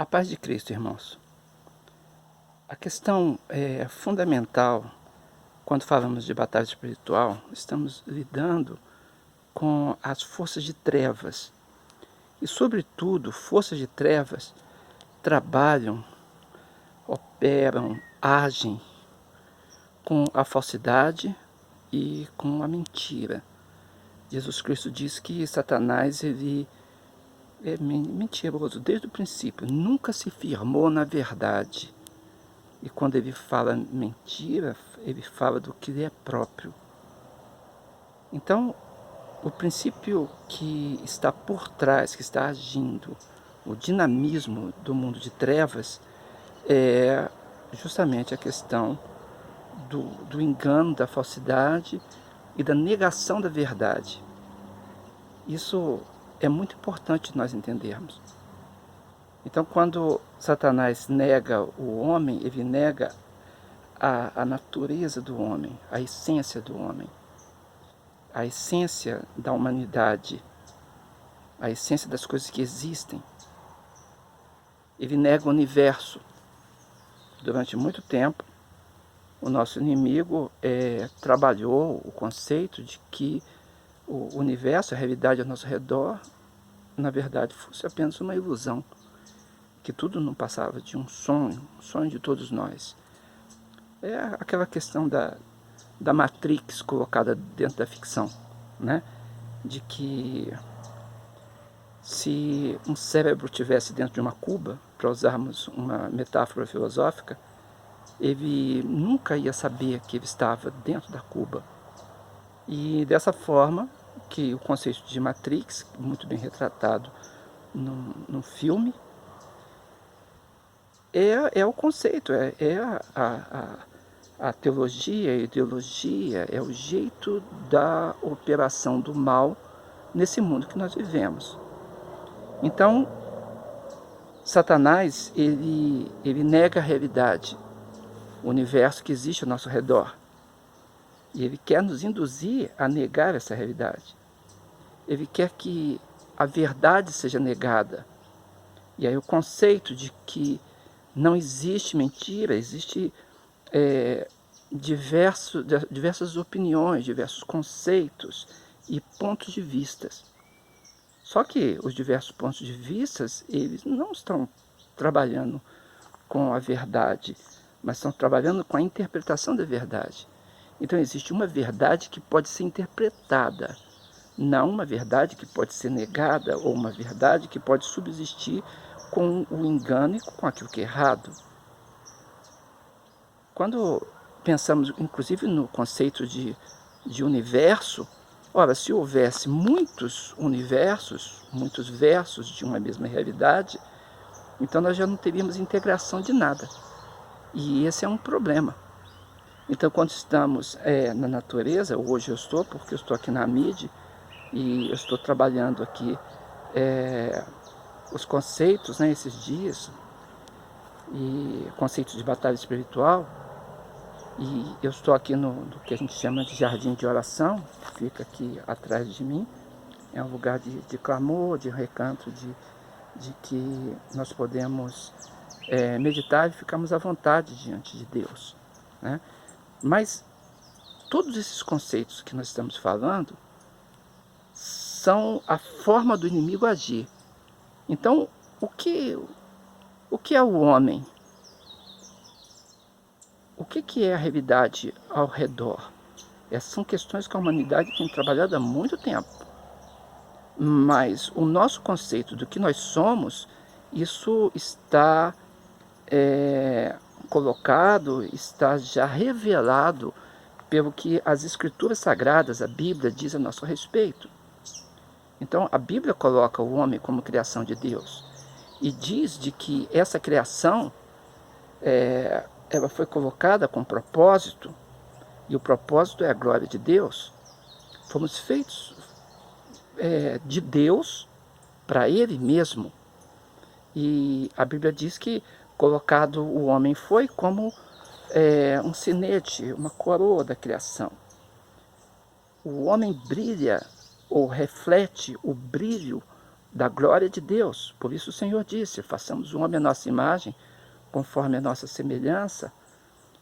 A paz de Cristo, irmãos. A questão fundamental, quando falamos de batalha espiritual, estamos lidando com as forças de trevas. E, sobretudo, forças de trevas trabalham, operam, agem com a falsidade e com a mentira. Jesus Cristo diz que Satanás ele é mentiroso desde o princípio, nunca se firmou na verdade. E quando ele fala mentira, ele fala do que lhe é próprio. Então, o princípio que está por trás, que está agindo, o dinamismo do mundo de trevas, é justamente a questão do engano, da falsidade e da negação da verdade. Isso é muito importante nós entendermos. Então, quando Satanás nega o homem, ele nega a natureza do homem, a essência do homem, a essência da humanidade, a essência das coisas que existem. Ele nega o universo. Durante muito tempo, o nosso inimigo trabalhou o conceito de que o universo, a realidade ao nosso redor, na verdade, fosse apenas uma ilusão, que tudo não passava de um sonho de todos nós. É aquela questão da Matrix colocada dentro da ficção, né? De que se um cérebro estivesse dentro de uma cuba, para usarmos uma metáfora filosófica, ele nunca ia saber que ele estava dentro da cuba. E dessa forma que o conceito de Matrix, muito bem retratado num filme, é o conceito, a teologia, a ideologia, é o jeito da operação do mal nesse mundo que nós vivemos. Então, Satanás, ele nega a realidade, o universo que existe ao nosso redor. E ele quer nos induzir a negar essa realidade. Ele quer que a verdade seja negada. E aí o conceito de que não existe mentira, existe diversas opiniões, diversos conceitos e pontos de vistas. Só que os diversos pontos de vistas, eles não estão trabalhando com a verdade, mas estão trabalhando com a interpretação da verdade. Então existe uma verdade que pode ser interpretada, não uma verdade que pode ser negada ou uma verdade que pode subsistir com o engano e com aquilo que é errado. Quando pensamos, inclusive, no conceito de universo, ora, se houvesse muitos universos, muitos versos de uma mesma realidade, então nós já não teríamos integração de nada. E esse é um problema. Então, quando estamos na natureza, hoje eu estou, porque eu estou aqui na MID, e eu estou trabalhando aqui os conceitos, né, esses dias, e conceitos de batalha espiritual, e eu estou aqui no que a gente chama de jardim de oração, que fica aqui atrás de mim. É um lugar de clamor, de recanto, de que nós podemos meditar e ficarmos à vontade diante de Deus, né? Mas todos esses conceitos que nós estamos falando são a forma do inimigo agir. Então, o que é o homem? O que é a realidade ao redor? Essas são questões que a humanidade tem trabalhado há muito tempo. Mas o nosso conceito do que nós somos, isso está colocado, está já revelado pelo que as Escrituras Sagradas, a Bíblia, diz a nosso respeito. Então, a Bíblia coloca o homem como criação de Deus e diz de que essa criação ela foi colocada com propósito, e o propósito é a glória de Deus. Fomos feitos de Deus para Ele mesmo. E a Bíblia diz que colocado o homem foi como um sinete, uma coroa da criação. O homem brilha ou reflete o brilho da glória de Deus. Por isso o Senhor disse, façamos o homem à nossa imagem, conforme a nossa semelhança,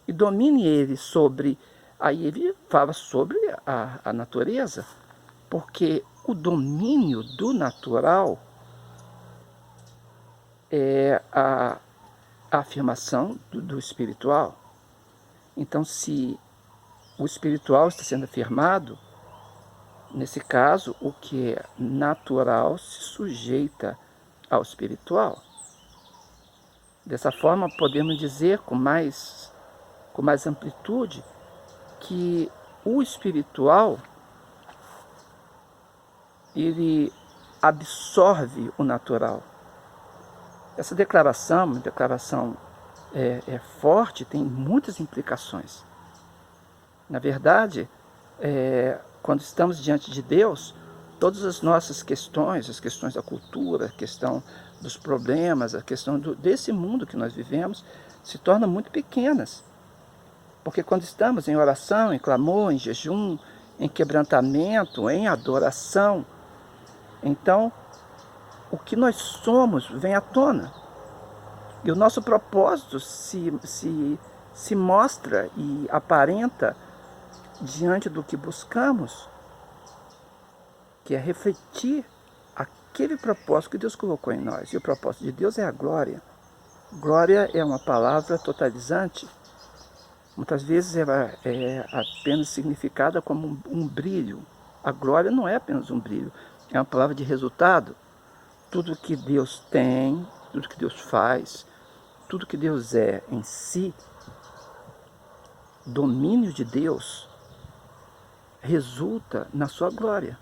e domine ele sobre... Aí ele fala sobre a natureza, porque o domínio do natural é a afirmação do espiritual. Então, se o espiritual está sendo afirmado, nesse caso, o que é natural se sujeita ao espiritual. Dessa forma, podemos dizer com mais amplitude que o espiritual, ele absorve o natural. Essa declaração, uma declaração forte, tem muitas implicações. Na verdade, quando estamos diante de Deus, todas as nossas questões, as questões da cultura, a questão dos problemas, a questão desse mundo que nós vivemos, se tornam muito pequenas. Porque quando estamos em oração, em clamor, em jejum, em quebrantamento, em adoração, então o que nós somos vem à tona. E o nosso propósito se mostra e aparenta diante do que buscamos, que é refletir aquele propósito que Deus colocou em nós. E o propósito de Deus é a glória. Glória é uma palavra totalizante. Muitas vezes ela é apenas significada como um brilho. A glória não é apenas um brilho, é uma palavra de resultado. Tudo que Deus tem, tudo que Deus faz, tudo que Deus é em si, domínio de Deus, resulta na sua glória.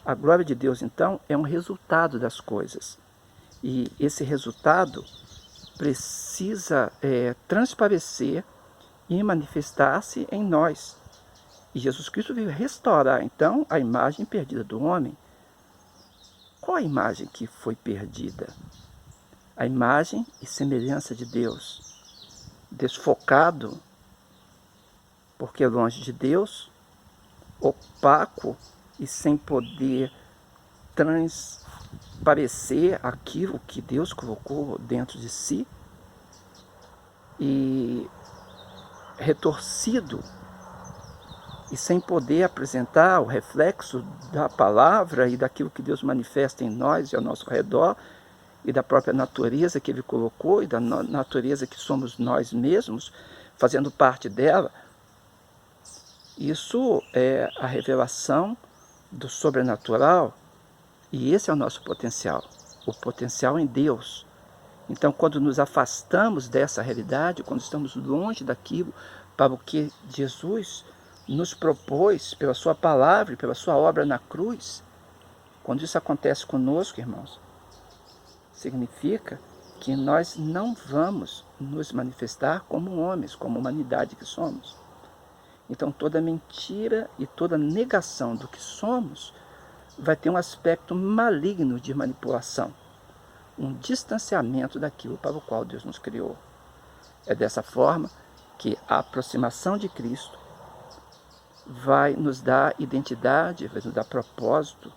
A glória de Deus, então, é um resultado das coisas. E esse resultado precisa transparecer e manifestar-se em nós. E Jesus Cristo veio restaurar, então, a imagem perdida do homem. Qual a imagem que foi perdida? A imagem e semelhança de Deus. Desfocado, porque longe de Deus, opaco e sem poder transparecer aquilo que Deus colocou dentro de si, e retorcido e sem poder apresentar o reflexo da palavra e daquilo que Deus manifesta em nós e ao nosso redor, e da própria natureza que Ele colocou, e da natureza que somos nós mesmos, fazendo parte dela. Isso é a revelação do sobrenatural, e esse é o nosso potencial, o potencial em Deus. Então, quando nos afastamos dessa realidade, quando estamos longe daquilo para o que Jesus nos propôs pela sua palavra e pela sua obra na cruz, quando isso acontece conosco, irmãos, significa que nós não vamos nos manifestar como homens, como humanidade que somos. Então, toda mentira e toda negação do que somos vai ter um aspecto maligno de manipulação, um distanciamento daquilo para o qual Deus nos criou. É dessa forma que a aproximação de Cristo vai nos dar identidade, vai nos dar propósito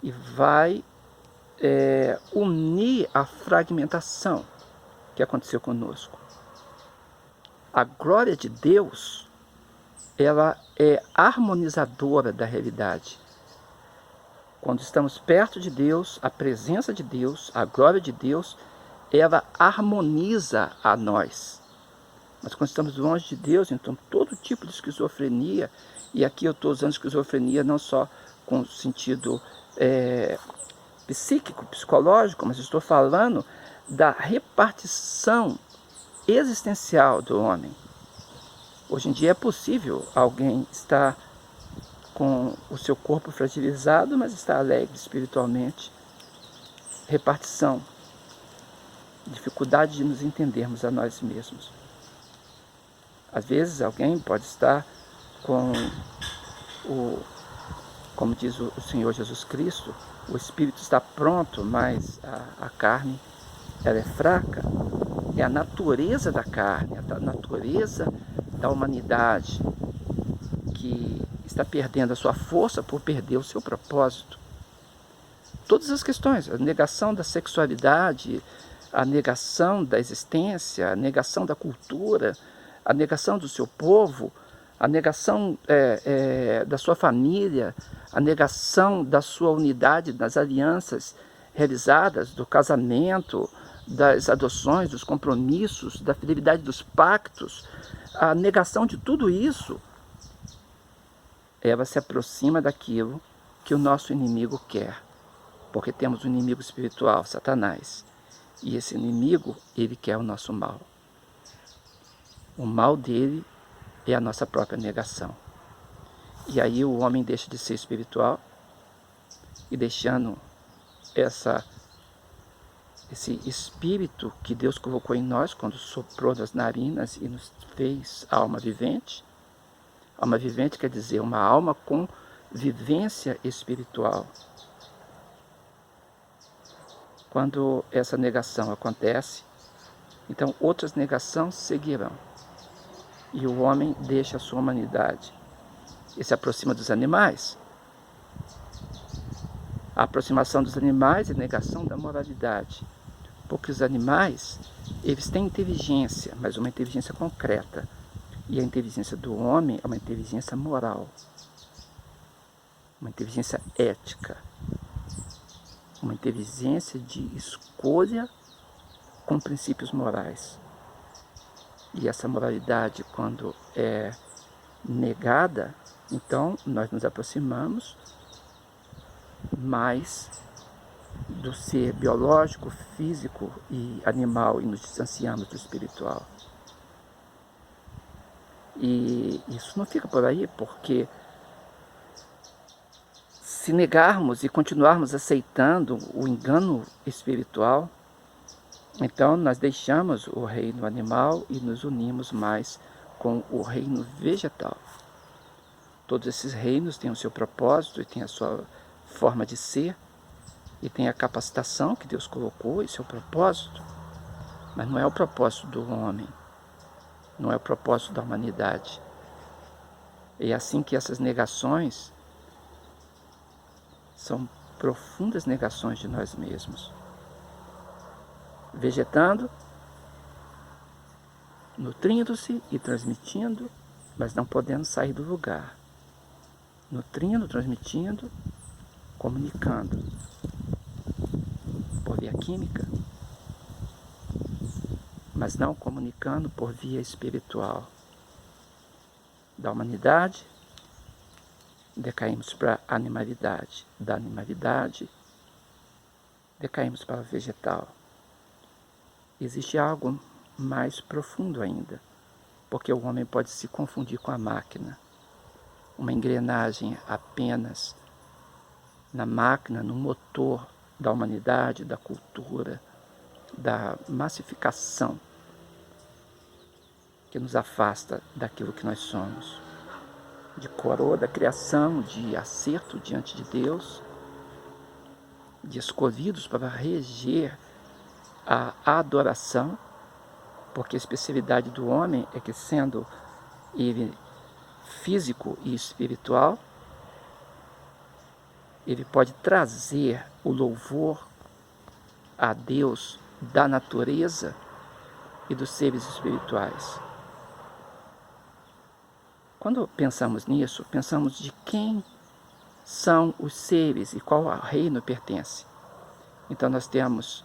e vai unir a fragmentação que aconteceu conosco. A glória de Deus, ela é harmonizadora da realidade. Quando estamos perto de Deus, a presença de Deus, a glória de Deus, ela harmoniza a nós. Mas quando estamos longe de Deus, então todo tipo de esquizofrenia, e aqui eu estou usando esquizofrenia não só com o sentido psíquico, psicológico, mas estou falando da repartição existencial do homem. Hoje em dia é possível alguém estar com o seu corpo fragilizado, mas está alegre espiritualmente. Repartição. Dificuldade de nos entendermos a nós mesmos. Às vezes alguém pode estar com como diz o Senhor Jesus Cristo, o espírito está pronto, mas a carne ela é fraca. É a natureza da carne, a natureza da humanidade que está perdendo a sua força por perder o seu propósito. todas as questões, a negação da sexualidade, a negação da existência, a negação da cultura, a negação do seu povo, a negação da sua família, a negação da sua unidade, das alianças realizadas, do casamento, das adoções, dos compromissos, da fidelidade dos pactos, a negação de tudo isso, ela se aproxima daquilo que o nosso inimigo quer, porque temos um inimigo espiritual, Satanás, e esse inimigo, ele quer o nosso mal. O mal dele é a nossa própria negação. E aí o homem deixa de ser espiritual e deixando esse espírito que Deus colocou em nós quando soprou nas narinas e nos fez alma vivente. Alma vivente quer dizer uma alma com vivência espiritual. Quando essa negação acontece, então outras negações seguirão. E o homem deixa a sua humanidade e se aproxima dos animais. A aproximação dos animais é negação da moralidade. Porque os animais, eles têm inteligência, mas uma inteligência concreta. E a inteligência do homem é uma inteligência moral. Uma inteligência ética. Uma inteligência de escolha com princípios morais. E essa moralidade, quando é negada, então nós nos aproximamos mais do ser biológico, físico e animal e nos distanciamos do espiritual. E isso não fica por aí, porque se negarmos e continuarmos aceitando o engano espiritual, então nós deixamos o reino animal e nos unimos mais com o reino vegetal. Todos esses reinos têm o seu propósito e têm a sua forma de ser, e tem a capacitação que Deus colocou, esse é o propósito, mas não é o propósito do homem, não é o propósito da humanidade. É assim que essas negações são profundas negações de nós mesmos. Vegetando, nutrindo-se e transmitindo, mas não podendo sair do lugar. Nutrindo, transmitindo, comunicando. Por via química, mas não comunicando por via espiritual. Da humanidade, decaímos para a animalidade. Da animalidade, decaímos para o vegetal. Existe algo mais profundo ainda, porque o homem pode se confundir com a máquina. Uma engrenagem apenas na máquina, no motor da humanidade, da cultura, da massificação, que nos afasta daquilo que nós somos, de coroa da criação, de acerto diante de Deus, de escolhidos para reger a adoração, porque a especialidade do homem é que, sendo ele físico e espiritual, ele pode trazer o louvor a Deus da natureza e dos seres espirituais. Quando pensamos nisso, pensamos de quem são os seres e qual reino pertence. Então nós temos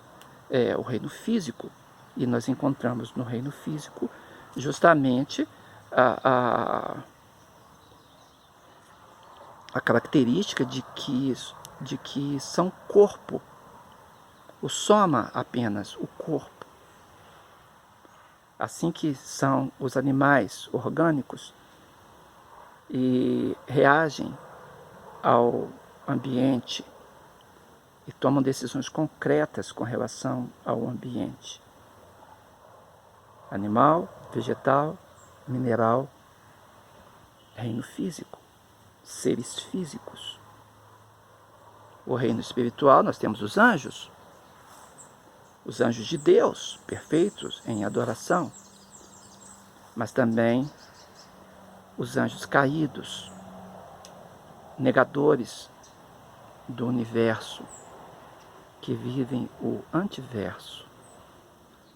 o reino físico, e nós encontramos no reino físico justamente a característica de que são corpo, o soma apenas, o corpo. Assim que são os animais orgânicos e reagem ao ambiente e tomam decisões concretas com relação ao ambiente. Animal, vegetal, mineral, reino físico, seres físicos. O reino espiritual, nós temos os anjos de Deus, perfeitos em adoração, mas também os anjos caídos, negadores do universo, que vivem o antiverso,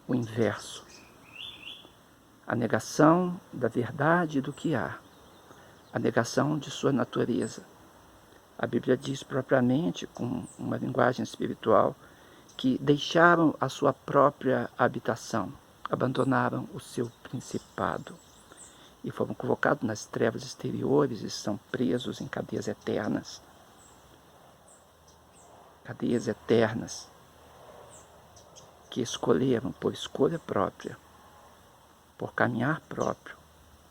o inverso, a negação da verdade e do que há, a negação de sua natureza. A Bíblia diz propriamente, com uma linguagem espiritual, que deixaram a sua própria habitação, abandonaram o seu principado e foram colocados nas trevas exteriores e são presos em cadeias eternas. Cadeias eternas que escolheram por escolha própria, por caminhar próprio,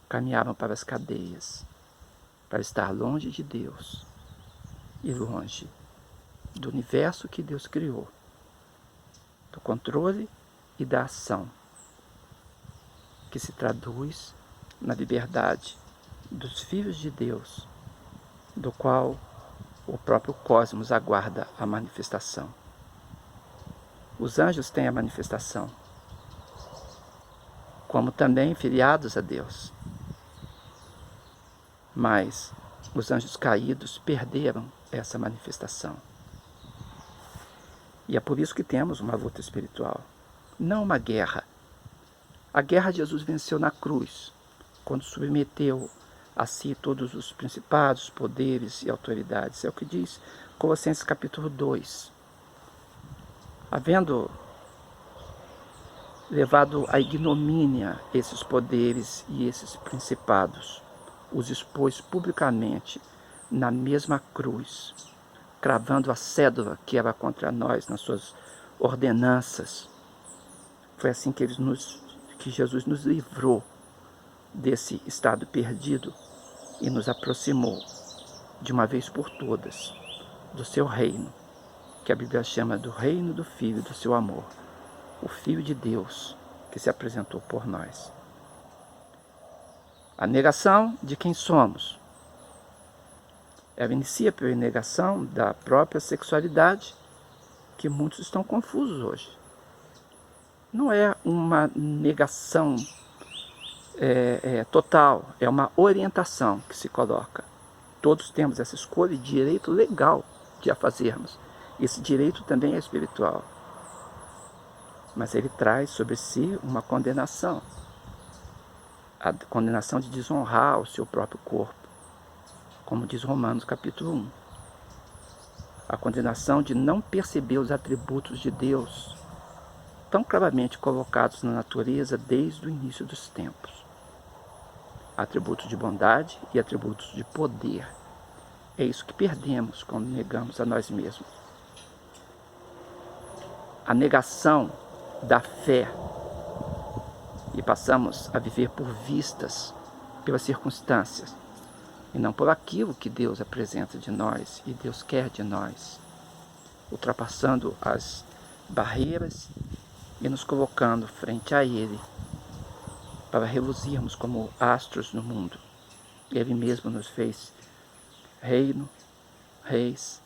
caminharam para as cadeias, para estar longe de Deus e longe do universo que Deus criou, do controle e da ação, que se traduz na liberdade dos filhos de Deus, do qual o próprio cosmos aguarda a manifestação. Os anjos têm a manifestação, como também filiados a Deus. Mas os anjos caídos perderam essa manifestação. E é por isso que temos uma luta espiritual, não uma guerra. A guerra Jesus venceu na cruz, quando submeteu a si todos os principados, poderes e autoridades. É o que diz Colossenses capítulo 2. Havendo levado à ignomínia esses poderes e esses principados, os expôs publicamente na mesma cruz, cravando a cédula que era contra nós nas suas ordenanças. Foi assim que Jesus nos livrou desse estado perdido e nos aproximou, de uma vez por todas, do seu reino, que a Bíblia chama do reino do Filho do seu amor, o Filho de Deus que se apresentou por nós. A negação de quem somos. Ela inicia pela negação da própria sexualidade, que muitos estão confusos hoje. Não é uma negação total, é uma orientação que se coloca. Todos temos essa escolha e direito legal de a fazermos. Esse direito também é espiritual. Mas ele traz sobre si uma condenação. A condenação de desonrar o seu próprio corpo, como diz Romanos capítulo 1. A condenação de não perceber os atributos de Deus, tão claramente colocados na natureza desde o início dos tempos. Atributos de bondade e atributos de poder. É isso que perdemos quando negamos a nós mesmos. A negação da fé, e passamos a viver por vistas, pelas circunstâncias, e não por aquilo que Deus apresenta de nós e Deus quer de nós, ultrapassando as barreiras e nos colocando frente a Ele, para reluzirmos como astros no mundo. Ele mesmo nos fez reino, reis,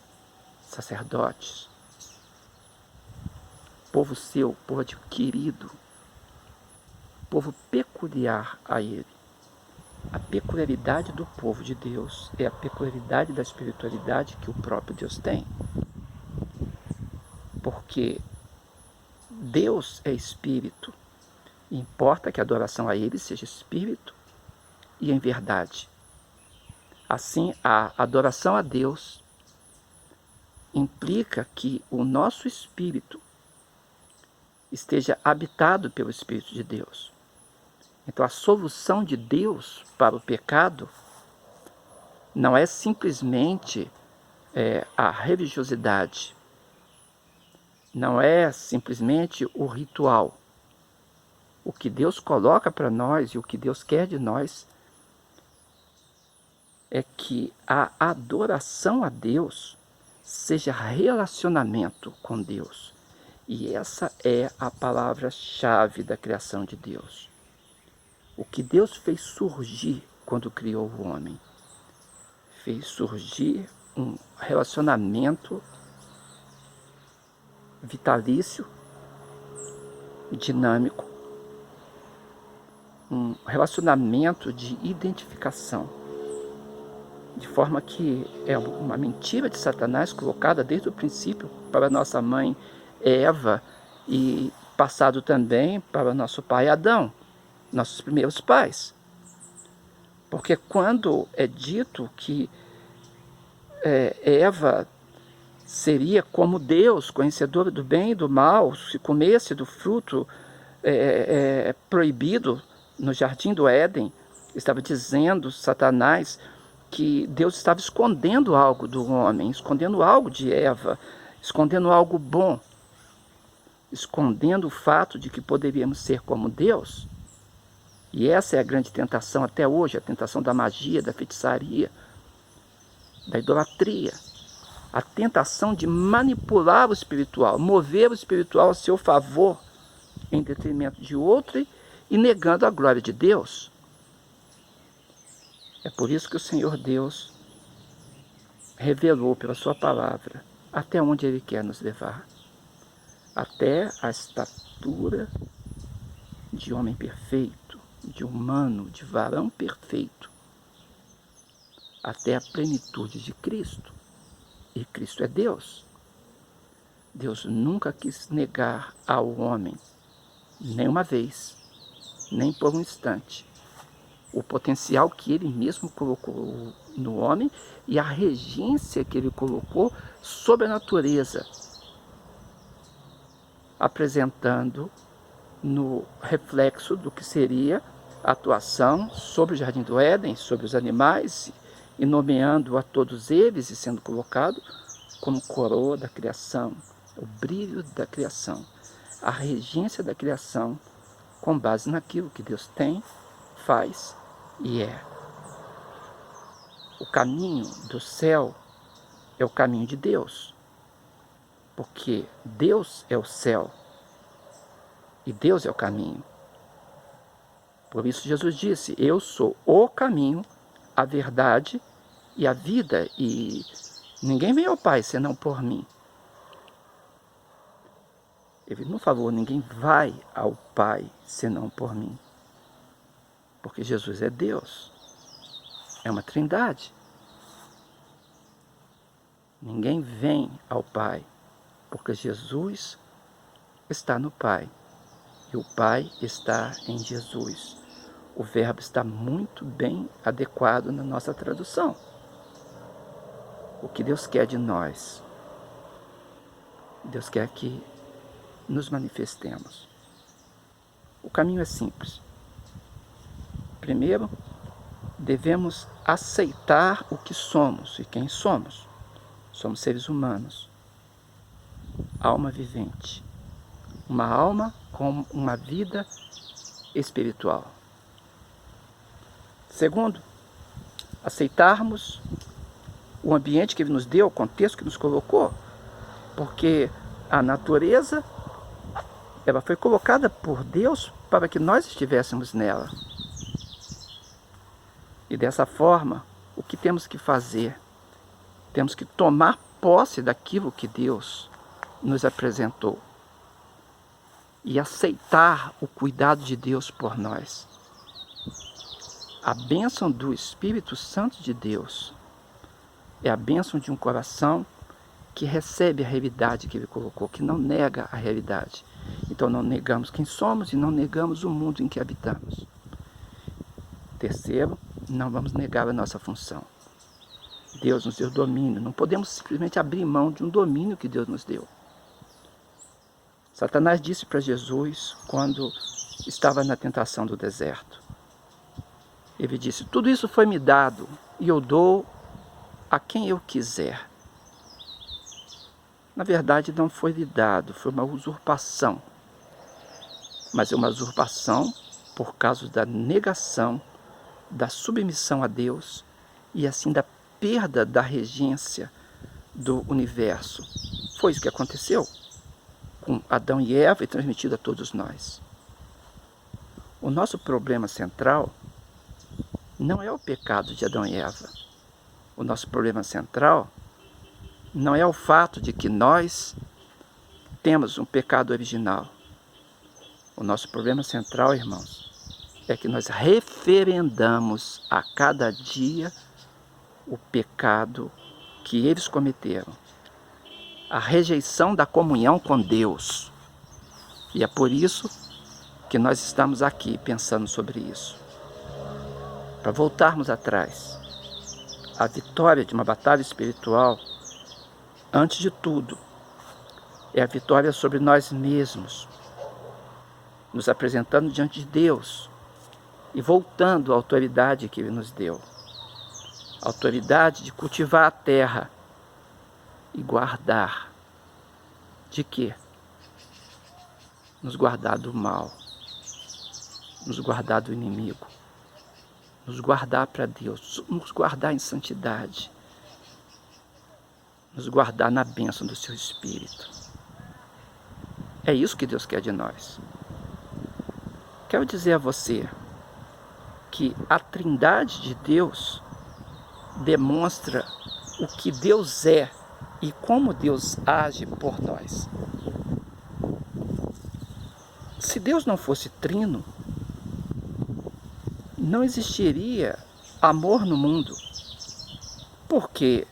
sacerdotes, povo seu, povo adquirido, povo peculiar a Ele. A peculiaridade do povo de Deus é a peculiaridade da espiritualidade que o próprio Deus tem. Porque Deus é espírito. Importa que a adoração a Ele seja espírito e em verdade. Assim, a adoração a Deus implica que o nosso espírito esteja habitado pelo Espírito de Deus. Então, a solução de Deus para o pecado não é simplesmente a religiosidade, não é simplesmente o ritual. O que Deus coloca para nós e o que Deus quer de nós é que a adoração a Deus seja relacionamento com Deus. E essa é a palavra-chave da criação de Deus. O que Deus fez surgir quando criou o homem? Fez surgir um relacionamento vitalício, dinâmico, um relacionamento de identificação. de forma que é uma mentira de Satanás colocada desde o princípio para nossa mãe Eva e passado também para nosso pai Adão, nossos primeiros pais. Porque quando é dito que Eva seria como Deus, conhecedora do bem e do mal, se comesse do fruto proibido no jardim do Éden, estava dizendo Satanás que Deus estava escondendo algo do homem, escondendo algo de Eva, escondendo algo bom, escondendo o fato de que poderíamos ser como Deus. E essa é a grande tentação até hoje, a tentação da magia, da feitiçaria, da idolatria. A tentação de manipular o espiritual, mover o espiritual a seu favor, em detrimento de outro e negando a glória de Deus. É por isso que o Senhor Deus revelou pela sua palavra até onde Ele quer nos levar. Até a estatura de homem perfeito, de humano, de varão perfeito. Até a plenitude de Cristo. E Cristo é Deus. Deus nunca quis negar ao homem, nem uma vez, nem por um instante, o potencial que Ele mesmo colocou no homem e a regência que Ele colocou sobre a natureza, apresentando no reflexo do que seria a atuação sobre o Jardim do Éden, sobre os animais, e nomeando a todos eles e sendo colocado como coroa da criação, o brilho da criação, a regência da criação, com base naquilo que Deus tem, faz e é. O caminho do céu é o caminho de Deus, porque Deus é o céu e Deus é o caminho. Por isso Jesus disse: eu sou o caminho, a verdade e a vida, e ninguém vem ao Pai senão por mim. Ele não falou: ninguém vai ao Pai senão por mim. Porque Jesus é Deus. É uma trindade. Ninguém vem ao Pai, porque Jesus está no Pai. E o Pai está em Jesus. O verbo está muito bem adequado na nossa tradução. O que Deus quer de nós? Deus quer que nos manifestemos. O caminho é simples. Primeiro, devemos aceitar o que somos e quem somos. Somos seres humanos, alma vivente, uma alma com uma vida espiritual. Segundo, aceitarmos o ambiente que Ele nos deu, o contexto que nos colocou, porque a natureza, ela foi colocada por Deus para que nós estivéssemos nela. E dessa forma, o que temos que fazer? Temos que tomar posse daquilo que Deus nos apresentou e aceitar o cuidado de Deus por nós. A bênção do Espírito Santo de Deus é a bênção de um coração que recebe a realidade que Ele colocou, que não nega a realidade. Então não negamos quem somos e não negamos o mundo em que habitamos. Terceiro, não vamos negar a nossa função. Deus nos deu domínio, não podemos simplesmente abrir mão de um domínio que Deus nos deu. Satanás disse para Jesus quando estava na tentação do deserto. Ele disse: tudo isso foi me dado e eu dou a quem eu quiser. Na verdade, não foi lhe dado, foi uma usurpação. Mas é uma usurpação por causa da negação, da submissão a Deus e assim da perda da regência do universo. Foi isso que aconteceu com Adão e Eva e transmitido a todos nós. O nosso problema central não é o pecado de Adão e Eva. O nosso problema central não é o fato de que nós temos um pecado original. O nosso problema central, irmãos, é que nós referendamos a cada dia o pecado que eles cometeram, a rejeição da comunhão com Deus. E é por isso que nós estamos aqui pensando sobre isso. Para voltarmos atrás, a vitória de uma batalha espiritual, antes de tudo, é a vitória sobre nós mesmos, nos apresentando diante de Deus e voltando à autoridade que Ele nos deu. A autoridade de cultivar a terra e guardar. De quê? Nos guardar do mal, nos guardar do inimigo, nos guardar para Deus, nos guardar em santidade, nos guardar na bênção do Seu Espírito. É isso que Deus quer de nós. Quero dizer a você que a Trindade de Deus demonstra o que Deus é e como Deus age por nós. Se Deus não fosse trino, não existiria amor no mundo, porque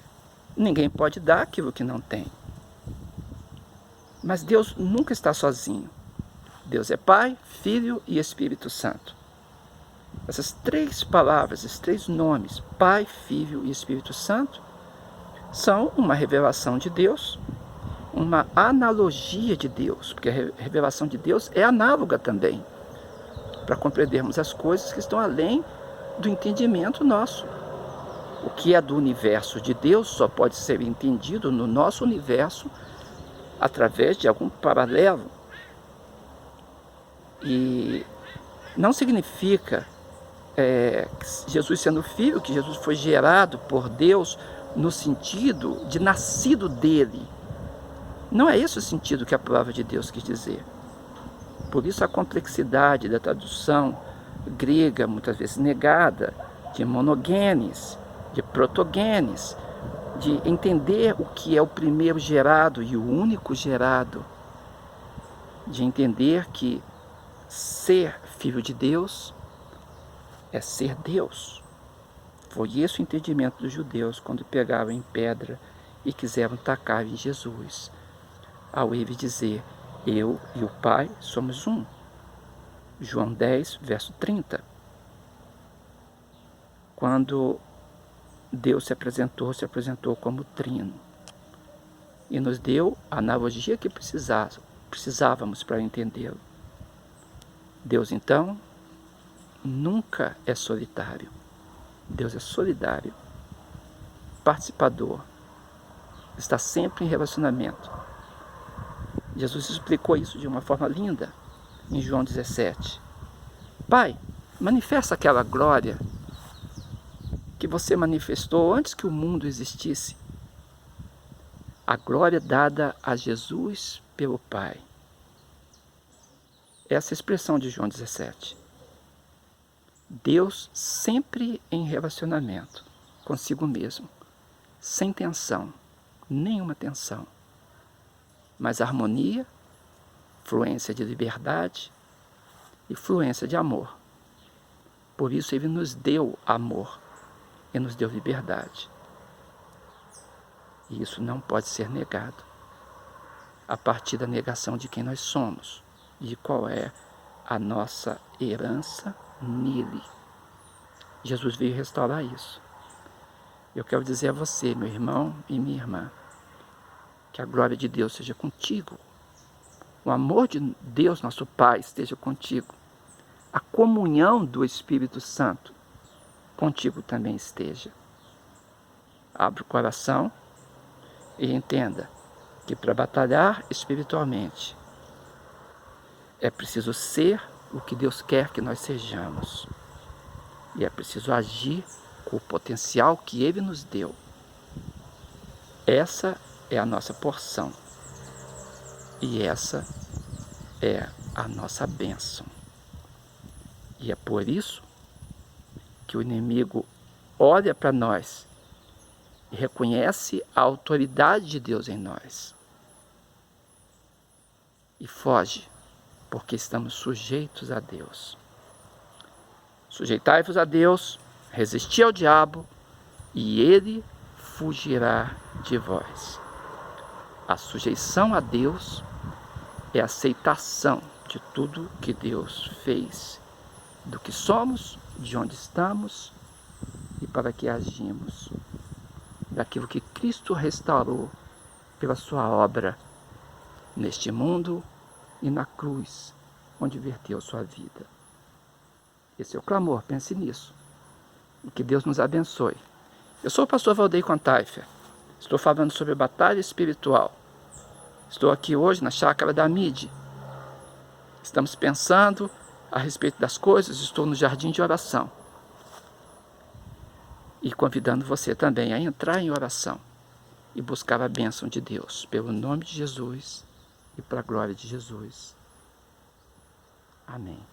ninguém pode dar aquilo que não tem. Mas Deus nunca está sozinho. Deus é Pai, Filho e Espírito Santo. Essas três palavras, esses três nomes, Pai, Filho e Espírito Santo, são uma revelação de Deus, uma analogia de Deus, porque a revelação de Deus é análoga também, para compreendermos as coisas que estão além do entendimento nosso. O que é do universo de Deus só pode ser entendido no nosso universo através de algum paralelo. E não significa que Jesus sendo filho, que Jesus foi gerado por Deus no sentido de nascido dele. Não é esse o sentido que a palavra de Deus quis dizer. Por isso a complexidade da tradução grega, muitas vezes negada, de monogenes, de protogenes, de entender o que é o primeiro gerado e o único gerado, de entender que ser filho de Deus é ser Deus. Foi esse o entendimento dos judeus quando pegaram em pedra e quiseram tacar em Jesus, ao ele dizer, eu e o Pai somos um. João 10, verso 30. Quando Deus se apresentou como trino e nos deu a analogia que precisávamos para entendê-lo. Deus, então, nunca é solitário. Deus é solidário, participador, está sempre em relacionamento. Jesus explicou isso de uma forma linda em João 17. Pai, manifesta aquela glória que você manifestou antes que o mundo existisse. A glória dada a Jesus pelo Pai. Essa é a expressão de João 17. Deus sempre em relacionamento consigo mesmo, sem tensão, nenhuma tensão, mas harmonia, fluência de liberdade e fluência de amor. Por isso ele nos deu amor e nos deu liberdade. E isso não pode ser negado a partir da negação de quem nós somos e de qual é a nossa herança nele. Jesus veio restaurar isso. Eu quero dizer a você, meu irmão e minha irmã, que a glória de Deus seja contigo. O amor de Deus, nosso Pai, esteja contigo. A comunhão do Espírito Santo contigo também esteja. Abra o coração e entenda que para batalhar espiritualmente é preciso ser o que Deus quer que nós sejamos. E é preciso agir com o potencial que Ele nos deu. Essa é a nossa porção. E essa é a nossa bênção. E é por isso que o inimigo olha para nós e reconhece a autoridade de Deus em nós. E foge, porque estamos sujeitos a Deus. Sujeitai-vos a Deus, resisti ao diabo, e ele fugirá de vós. A sujeição a Deus é a aceitação de tudo que Deus fez, do que somos, de onde estamos e para que agimos, daquilo que Cristo restaurou pela sua obra neste mundo e na cruz, onde verteu sua vida. Esse é o clamor, pense nisso. E que Deus nos abençoe. Eu sou o pastor Valdeir Contaifer. Estou falando sobre batalha espiritual. Estou aqui hoje na chácara da Mide. Estamos pensando a respeito das coisas. Estou no jardim de oração. E convidando você também a entrar em oração e buscar a bênção de Deus, pelo nome de Jesus e para a glória de Jesus. Amém.